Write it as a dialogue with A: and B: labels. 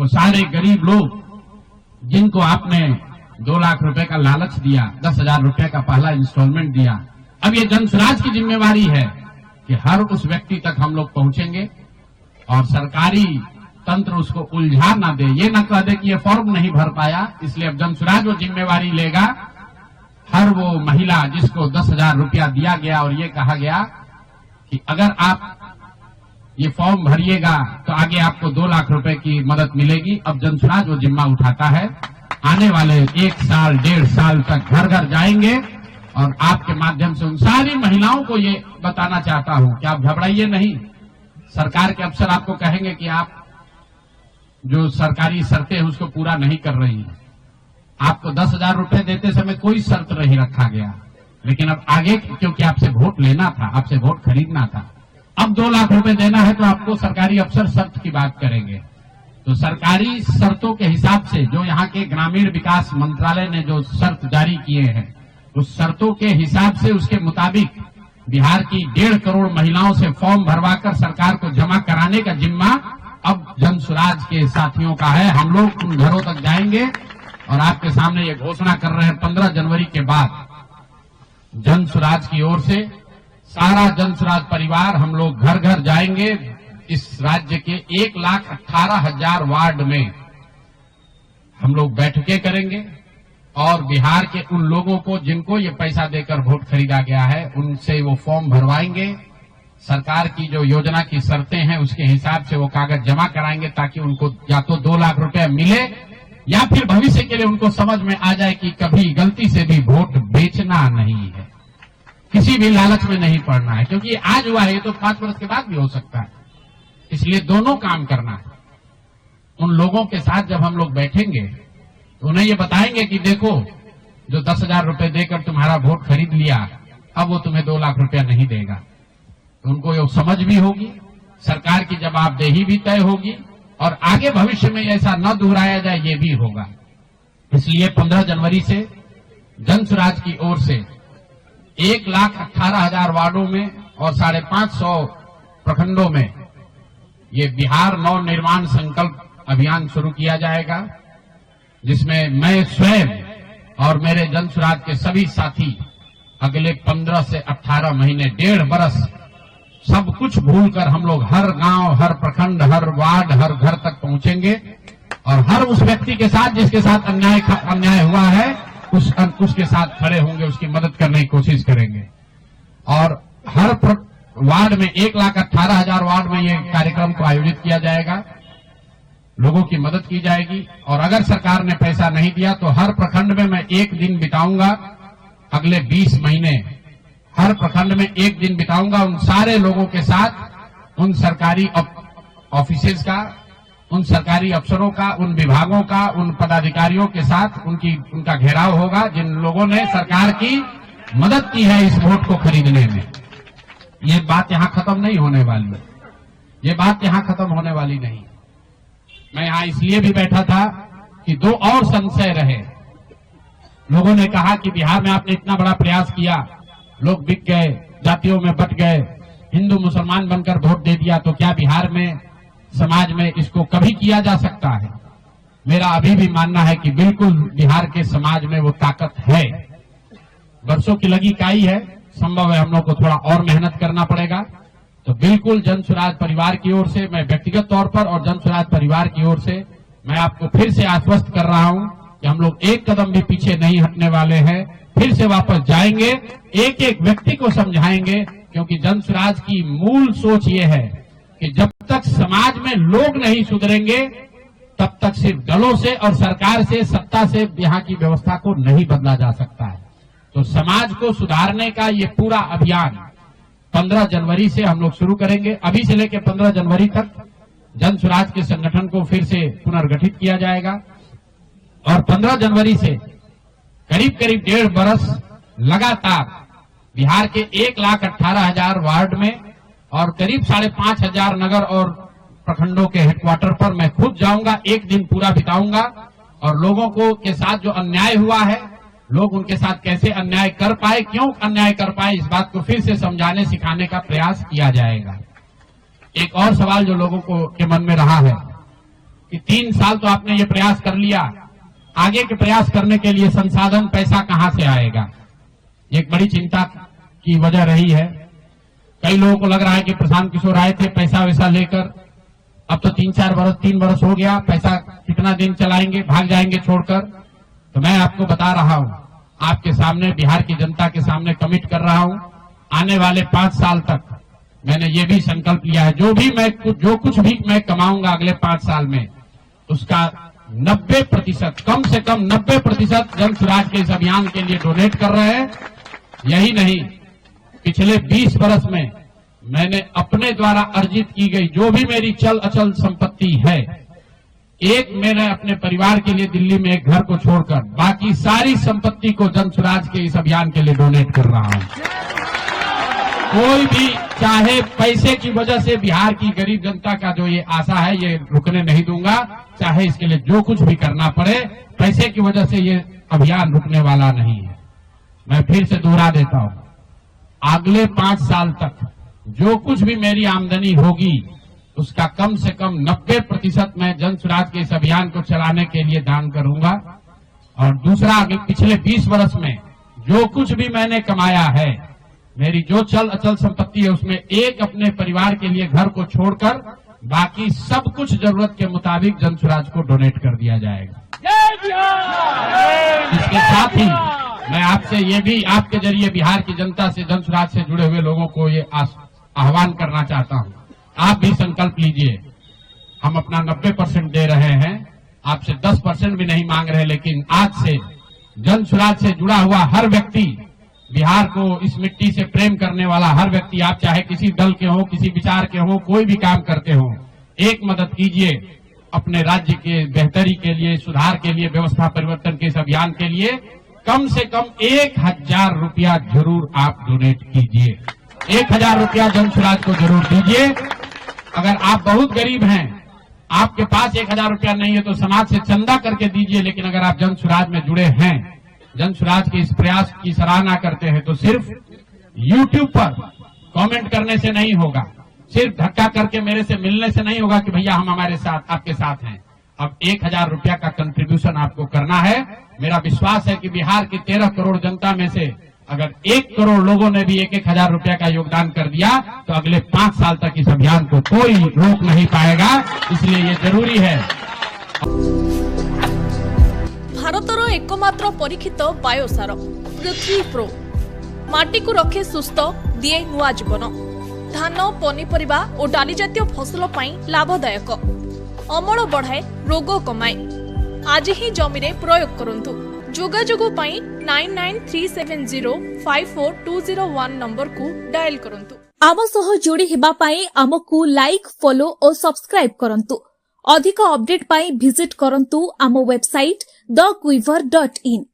A: वो सारे गरीब लोग जिनको आपने 2 लाख रुपए का लालच दिया, 10,000 रुपए का पहला इंस्टॉलमेंट दिया, अब ये जन स्वराज की जिम्मेवारी है कि हर उस व्यक्ति तक हम लोग पहुंचेंगे और सरकारी तंत्र उसको उलझा ना दे, ये ना कह दे कि ये फॉर्म नहीं भर पाया। इसलिए अब जन स्वराज वो जिम्मेवारी लेगा। हर वो महिला जिसको 10,000 रुपया दिया गया और ये कहा गया कि अगर आप ये फॉर्म भरिएगा तो आगे आपको 2 लाख रुपए की मदद मिलेगी, अब जन स्वराज वो जिम्मा उठाता है। आने वाले 1 साल 1.5 साल तक घर घर जाएंगे और आपके माध्यम से उन सारी महिलाओं को ये बताना चाहता हूं कि आप घबराइए नहीं। सरकार के अफसर आपको कहेंगे कि आप जो सरकारी शर्तें हैं उसको पूरा नहीं कर रही हैं। आपको 10,000 रुपए देते समय कोई शर्त नहीं रखा गया, लेकिन अब आगे क्योंकि आपसे वोट लेना था, आपसे वोट खरीदना था, अब 2 लाख रुपए देना है तो आपको सरकारी अफसर शर्त की बात करेंगे। तो सरकारी शर्तों के हिसाब से जो यहाँ के ग्रामीण विकास मंत्रालय ने जो शर्त जारी किए हैं, उस शर्तों के हिसाब से उसके मुताबिक बिहार की 1.5 करोड़ महिलाओं से फॉर्म भरवाकर सरकार को जमा कराने का जिम्मा अब जन स्वराज के साथियों का है। हम लोग उन घरों तक जाएंगे और आपके सामने ये घोषणा कर रहे हैं 15 जनवरी के बाद जन स्वराज की ओर से सारा जन स्वराज परिवार हम लोग घर घर जाएंगे। इस राज्य के 1,18,000 वार्ड में हम लोग बैठकें करेंगे और बिहार के उन लोगों को जिनको ये पैसा देकर वोट खरीदा गया है उनसे वो फॉर्म भरवाएंगे। सरकार की जो योजना की शर्तें हैं उसके हिसाब से वो कागज जमा कराएंगे ताकि उनको या तो 2 लाख रुपए मिले या फिर भविष्य के लिए उनको समझ में आ जाए कि कभी गलती से भी वोट बेचना नहीं है, किसी भी लालच में नहीं पड़ना है, क्योंकि आज हुआ है ये तो 5 वर्ष के बाद भी हो सकता है। इसलिए दोनों काम करना है। उन लोगों के साथ जब हम लोग बैठेंगे तो उन्हें ये बताएंगे कि देखो जो 10,000 रुपए देकर तुम्हारा वोट खरीद लिया अब वो तुम्हें 2 लाख रुपया नहीं देगा। तो उनको ये समझ भी होगी, सरकार की जवाबदेही भी तय होगी और आगे भविष्य में ऐसा न दोहराया जाए ये भी होगा। इसलिए 15 जनवरी से जन स्वराज की ओर से 1,18,000 वार्डों में और 550 प्रखंडों में ये बिहार नव निर्माण संकल्प अभियान शुरू किया जाएगा, जिसमें मैं स्वयं और मेरे जन स्वराज के सभी साथी अगले 15 से 18 महीने 1.5 बरस सब कुछ भूलकर हम लोग हर गांव, हर प्रखंड, हर वार्ड, हर घर तक पहुंचेंगे और हर उस व्यक्ति के साथ जिसके साथ अन्याय हुआ है उसके साथ खड़े होंगे, उसकी मदद करने की कोशिश करेंगे। और हर वार्ड में 1,18,000 वार्ड में ये कार्यक्रम को आयोजित किया जाएगा, लोगों की मदद की जाएगी। और अगर सरकार ने पैसा नहीं दिया तो हर प्रखंड में मैं 1 दिन बिताऊंगा, अगले 20 महीने हर प्रखंड में 1 दिन बिताऊंगा उन सारे लोगों के साथ, उन सरकारी ऑफिसेज का, उन सरकारी अफसरों का, उन विभागों का, उन पदाधिकारियों के साथ उनका घेराव होगा जिन लोगों ने सरकार की मदद की है इस वोट को खरीदने में। ये बात यहां खत्म नहीं होने वाली है, ये बात यहां खत्म होने वाली नहीं। मैं यहां इसलिए भी बैठा था कि 2 और संशय रहे। लोगों ने कहा कि बिहार में आपने इतना बड़ा प्रयास किया, लोग बिक गए, जातियों में बट गए, हिंदू मुसलमान बनकर वोट दे दिया, तो क्या बिहार में समाज में इसको कभी किया जा सकता है? मेरा अभी भी मानना है कि बिल्कुल बिहार के समाज में वो ताकत है। वर्षों की लगी काई है, संभव है हम लोग को थोड़ा और मेहनत करना पड़ेगा। तो बिल्कुल जन स्वराज परिवार की ओर से, मैं व्यक्तिगत तौर पर और जन स्वराज परिवार की ओर से मैं आपको फिर से आश्वस्त कर रहा हूं कि हम लोग 1 कदम भी पीछे नहीं हटने वाले हैं, फिर से वापस जाएंगे, एक एक व्यक्ति को समझाएंगे, क्योंकि जन स्वराज की मूल सोच ये है कि जब तक समाज में लोग नहीं सुधरेंगे तब तक सिर्फ दलों से और सरकार से, सत्ता से यहाँ की व्यवस्था को नहीं बदला जा सकता है। तो समाज को सुधारने का ये पूरा अभियान 15 जनवरी से हम लोग शुरू करेंगे। अभी से लेकर 15 जनवरी तक जन स्वराज के संगठन को फिर से पुनर्गठित किया जाएगा और 15 जनवरी से करीब 1.5 बरस लगातार बिहार के 1,18,000 वार्ड में और करीब 5,500 नगर और प्रखंडों के हेडक्वार्टर पर मैं खुद जाऊंगा, 1 दिन पूरा बिताऊंगा और लोगों को के साथ जो अन्याय हुआ है, लोग उनके साथ कैसे अन्याय कर पाए, क्यों अन्याय कर पाए, इस बात को फिर से समझाने सिखाने का प्रयास किया जाएगा। एक और सवाल जो लोगों को के मन में रहा है कि 3 साल तो आपने ये प्रयास कर लिया, आगे के प्रयास करने के लिए संसाधन पैसा कहां से आएगा। एक बड़ी चिंता की वजह रही है। कई लोगों को लग रहा है कि प्रशांत किशोर आए थे पैसा वैसा लेकर, अब तो 3 वर्ष हो गया, पैसा कितना दिन चलाएंगे, भाग जाएंगे छोड़कर। तो मैं आपको बता रहा हूं, आपके सामने, बिहार की जनता के सामने कमिट कर रहा हूं, आने वाले 5 साल तक मैंने ये भी संकल्प लिया है, जो कुछ भी मैं कमाऊंगा अगले 5 साल में, उसका 90%, कम से कम 90% जन स्वराज के इस अभियान के लिए डोनेट कर रहे हैं। यही नहीं, पिछले 20 वर्ष में मैंने अपने द्वारा अर्जित की गई जो भी मेरी चल अचल संपत्ति है, मैंने अपने परिवार के लिए दिल्ली में एक घर को छोड़कर बाकी सारी संपत्ति को जन स्वराज के इस अभियान के लिए डोनेट कर रहा हूं। कोई भी चाहे पैसे की वजह से बिहार की गरीब जनता का जो ये आशा है, ये रुकने नहीं दूंगा, चाहे इसके लिए जो कुछ भी करना पड़े, पैसे की वजह से ये अभियान रुकने वाला नहीं है। मैं फिर से दोहरा देता हूं, अगले 5 साल तक जो कुछ भी मेरी आमदनी होगी उसका कम से कम 90% मैं जन स्वराज के इस अभियान को चलाने के लिए दान करूंगा। और दूसरा, पिछले 20 वर्ष में जो कुछ भी मैंने कमाया है, मेरी जो चल अचल संपत्ति है, उसमें एक अपने परिवार के लिए घर को छोड़कर बाकी सब कुछ जरूरत के मुताबिक जन स्वराज को डोनेट कर दिया जाएगा। इसके साथ ही मैं आपसे ये भी, आपके जरिए बिहार की जनता से, जन स्वराज से जुड़े हुए लोगों को ये आह्वान करना चाहता हूं, आप भी संकल्प लीजिए। हम अपना 90% दे रहे हैं, आपसे 10% भी नहीं मांग रहे, लेकिन आज से जन स्वराज से जुड़ा हुआ हर व्यक्ति, बिहार को इस मिट्टी से प्रेम करने वाला हर व्यक्ति, आप चाहे किसी दल के हो, किसी विचार के हो, कोई भी काम करते हो, एक मदद कीजिए अपने राज्य के बेहतरी के लिए, सुधार के लिए, व्यवस्था परिवर्तन के इस अभियान के लिए। कम से कम 1000 रुपया जरूर आप डोनेट कीजिए, 1000 रुपया जन स्वराज को जरूर दीजिए। अगर आप बहुत गरीब हैं, आपके पास 1000 रुपया नहीं है, तो समाज से चंदा करके दीजिए। लेकिन अगर आप जन स्वराज में जुड़े हैं, जन स्वराज के इस प्रयास की सराहना करते हैं, तो सिर्फ YouTube पर कमेंट करने से नहीं होगा, सिर्फ धक्का करके मेरे से मिलने से नहीं होगा कि भैया हम हमारे साथ, आपके साथ हैं। अब 1000 रुपया का कंट्रीब्यूशन आपको करना है। मेरा विश्वास है कि बिहार की 13 करोड़ जनता में से अगर 1 करोड़ लोगों ने भी 1000 रुपया का योगदान कर दिया, तो अगले 5 साल तक इस अभियान को कोई रोक नहीं पाएगा। इसलिए ये जरूरी है।
B: भारतर एकमात्र परीक्षित बायोसार पृथ्वी प्रो माटी को रखे सुस्थ, दिए नुआ जीवन। धान, पनीपरिबा और डाली जातीय फसल पाई लाभदायक, अमल बढ़ाए, रोग कमाए। आज ही जमी रे प्रयोग करंतु। जोगाजोग पाई 9937054201 नंबर को डायल करंतु।
C: आम सह जोड़ी हेबा पाई आमकु लाइक, फॉलो और सब्सक्राइब करंतु। अधिक अपडेट पाई विजिट करंतु आम वेबसाइट thequiver.in।